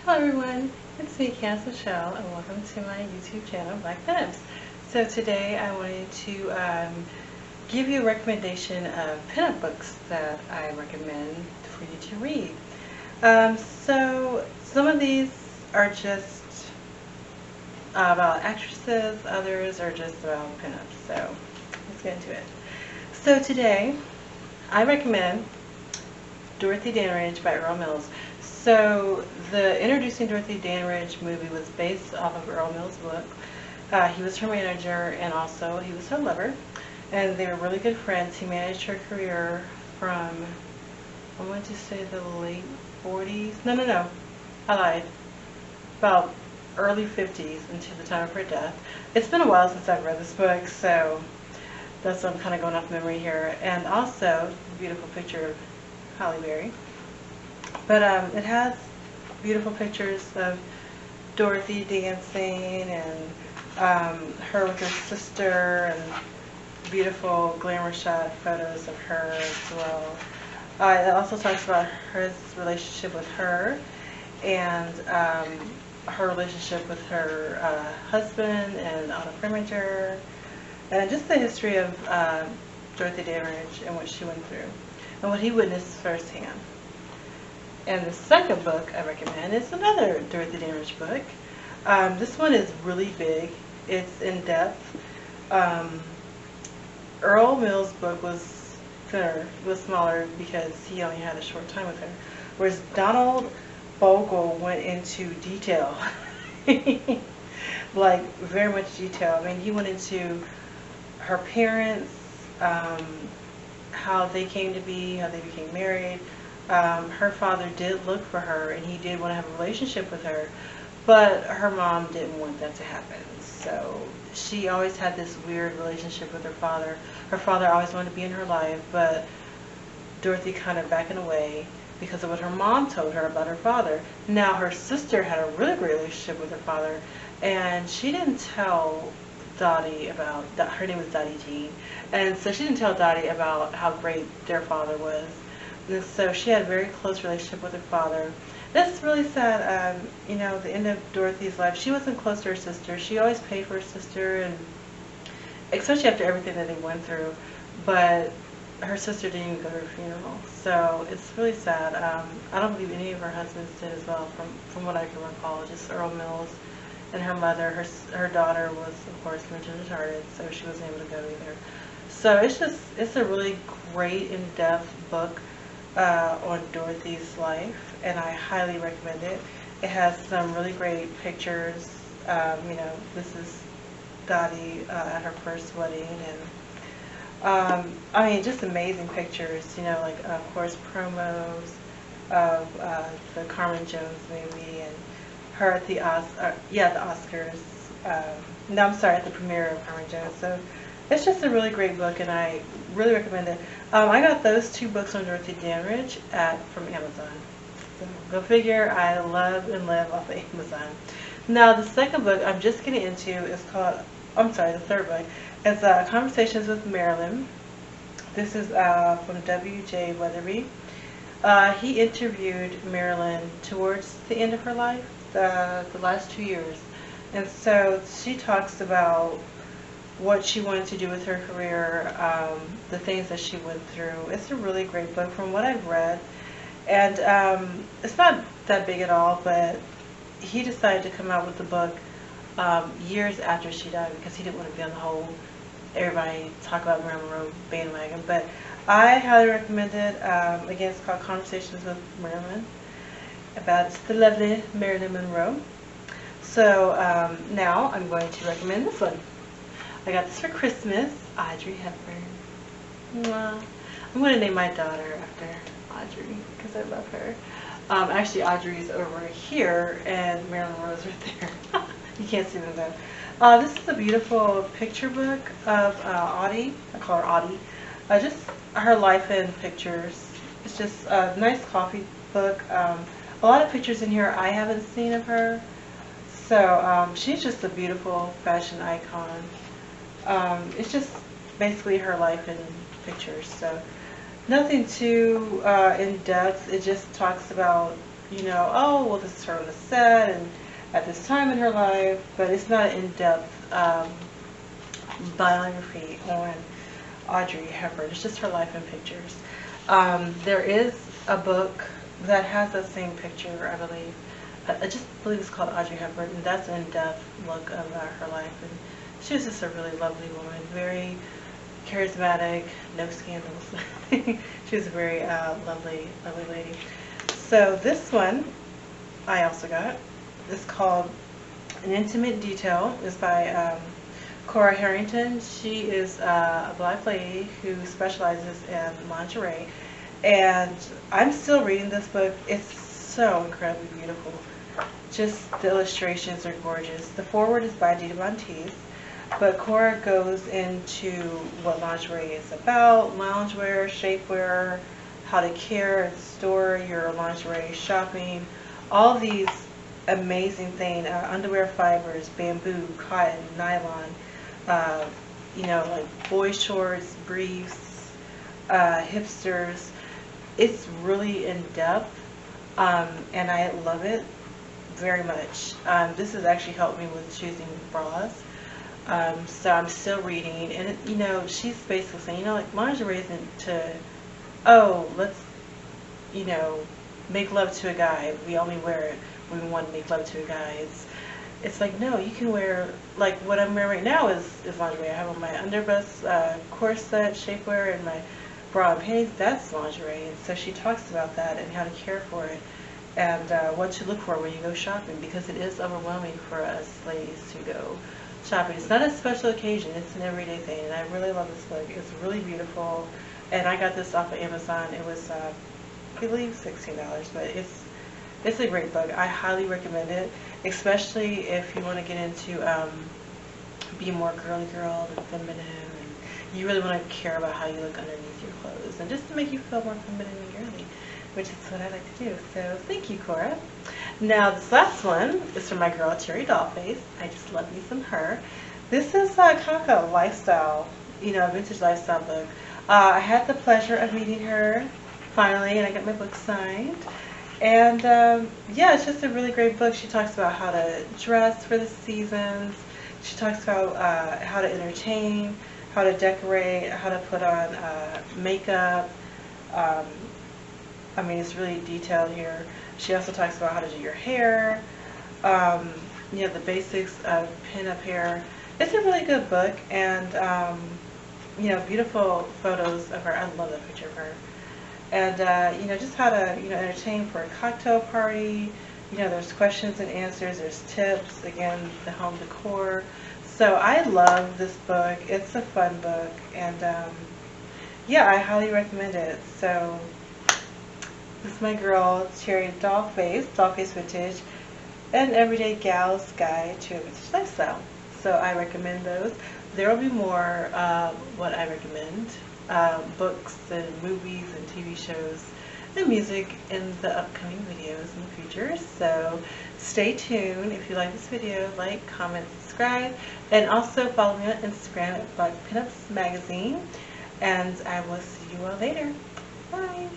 Hello everyone, it's me, Cass Michelle, and welcome to my YouTube channel, Black Pinups. So today I wanted to give you a recommendation of pinup books that I recommend for you to read. So some of these are just about actresses, others are just about pinups. So let's get into it. So today I recommend Dorothy Dandridge by Earl Mills. So the Introducing Dorothy Dandridge movie was based off of Earl Mills' book. He was her manager and also he was her lover. And they were really good friends. He managed her career from, I want to say the late 40s. No. I lied. About early 50s until the time of her death. It's been a while since I've read this book, so that's why I'm kind of going off memory here. And also, a beautiful picture of Halle Berry. But it has beautiful pictures of Dorothy dancing and her with her sister and beautiful glamour shot photos of her as well. It also talks about his relationship with her and her relationship with her husband and Otto Preminger, and just the history of Dorothy Dandridge and what she went through and what he witnessed firsthand. And the second book I recommend is another Dorothy Dandridge book. This one is really big. It's in depth. Earl Mills' book was thinner, was smaller because he only had a short time with her. Whereas Donald Bogle went into detail, like very much detail. I mean, he went into her parents, how they came to be, how they became married. Her father did look for her and he did want to have a relationship with her, but her mom didn't want that to happen. So she always had this weird relationship with her father. Her father always wanted to be in her life, but Dorothy kind of backing away because of what her mom told her about her father. Now her sister had a really great relationship with her father, and she didn't tell Dottie about, her name was Dottie Jean, and so she didn't tell Dottie about how great their father was. And so she had a very close relationship with her father. That's really sad. You know, the end of Dorothy's life, she wasn't close to her sister. She always paid for her sister, and especially after everything that they went through. But her sister didn't even go to her funeral. So it's really sad. I don't believe any of her husbands did as well, from what I can recall. Just Earl Mills and her mother. Her daughter was, of course, mentally retarded, so she wasn't able to go either. So it's a really great, in-depth book on Dorothy's life, and I highly recommend it. It has some really great pictures. You know, this is Dottie at her first wedding, and I mean, just amazing pictures. You know, like of course promos of the Carmen Jones movie and her at the Oscars. No, I'm sorry, at the premiere of Carmen Jones. So it's just a really great book, and I really recommend it. I got those two books on Dorothy Dandridge from Amazon. So go figure, I love and live off of Amazon. Now the second book I'm just getting into is called, I'm sorry, the third book is Conversations with Marilyn. This is from W.J. Weatherby. He interviewed Marilyn towards the end of her life, the last 2 years. And so she talks about what she wanted to do with her career, the things that she went through. It's a really great book from what I've read. And it's not that big at all, but he decided to come out with the book years after she died because he didn't want to be on the whole everybody talk about Marilyn Monroe bandwagon. But I highly recommend it. Again, it's called Conversations with Marilyn, about the lovely Marilyn Monroe. So now I'm going to recommend this one. I got this for Christmas, Audrey Hepburn. Mwah. I'm going to name my daughter after Audrey because I love her. Actually, Audrey's over here and Marilyn Monroe's right there. You can't see them though. This is a beautiful picture book of Audie. I call her Audie. Just her life in pictures. It's just a nice coffee book. A lot of pictures in here I haven't seen of her. So she's just a beautiful fashion icon. It's just basically her life in pictures. So nothing too in depth. It just talks about you know, oh, well, this is her on the set and at this time in her life, but it's not an in-depth biography on Audrey Hepburn. It's just her life and pictures. There is a book that has the same picture, I believe. I just believe it's called Audrey Hepburn, and that's an in-depth look of her life. And she was just a really lovely woman, very charismatic, no scandals. She was a very lovely, lovely lady. So this one I also got. It's called An Intimate Detail. It's by Cora Harrington. She is a black lady who specializes in lingerie. And I'm still reading this book. It's so incredibly beautiful. Just the illustrations are gorgeous. The foreword is by Dita Von Teese, but Cora goes into what lingerie is about, loungewear, shapewear, how to care and store your lingerie, shopping, all these amazing things, underwear fibers, bamboo, cotton, nylon, you know, like boy shorts, briefs, hipsters. It's really in depth, and I love it very much. This has actually helped me with choosing bras. So I'm still reading, and you know, she's basically saying, you know, like lingerie isn't to, oh, let's, you know, make love to a guy. We only wear it when we want to make love to a guy. It's like, no, you can wear, like what I'm wearing right now is lingerie. I have on my underbust, corset, shapewear, and my bra and panties. That's lingerie. And so she talks about that and how to care for it, and what to look for when you go shopping, because it is overwhelming for us ladies to go shopping. It's not a special occasion, it's an everyday thing, and I really love this book. It's really beautiful, and I got this off of Amazon. It was, I believe, $16, but it's a great book. I highly recommend it, especially if you want to get into being more girly girl and feminine, and you really want to care about how you look underneath your clothes, and just to make you feel more feminine and girly, which is what I like to do. So thank you, Cora. Now this last one is from my girl Terry Dollface. I just love me some her. This is kind of a lifestyle, you know, vintage lifestyle book. I had the pleasure of meeting her finally, and I got my book signed. And yeah, it's just a really great book. She talks about how to dress for the seasons. She talks about how to entertain, how to decorate, how to put on makeup. I mean, it's really detailed here. She also talks about how to do your hair, you know, the basics of pin-up hair. It's a really good book, and you know, beautiful photos of her. I love that picture of her. And you know, just how to, you know, entertain for a cocktail party. You know, there's questions and answers, there's tips, again, the home decor. So I love this book. It's a fun book, and yeah, I highly recommend it. So this is my girl Terry Dollface, Dollface Vintage, an everyday gal's guide to a vintage lifestyle. So I recommend those. There will be more what I recommend, books and movies and TV shows and music in the upcoming videos in the future. So stay tuned. If you like this video, like, comment, subscribe, and also follow me on Instagram at Pinups Magazine. And I will see you all later. Bye.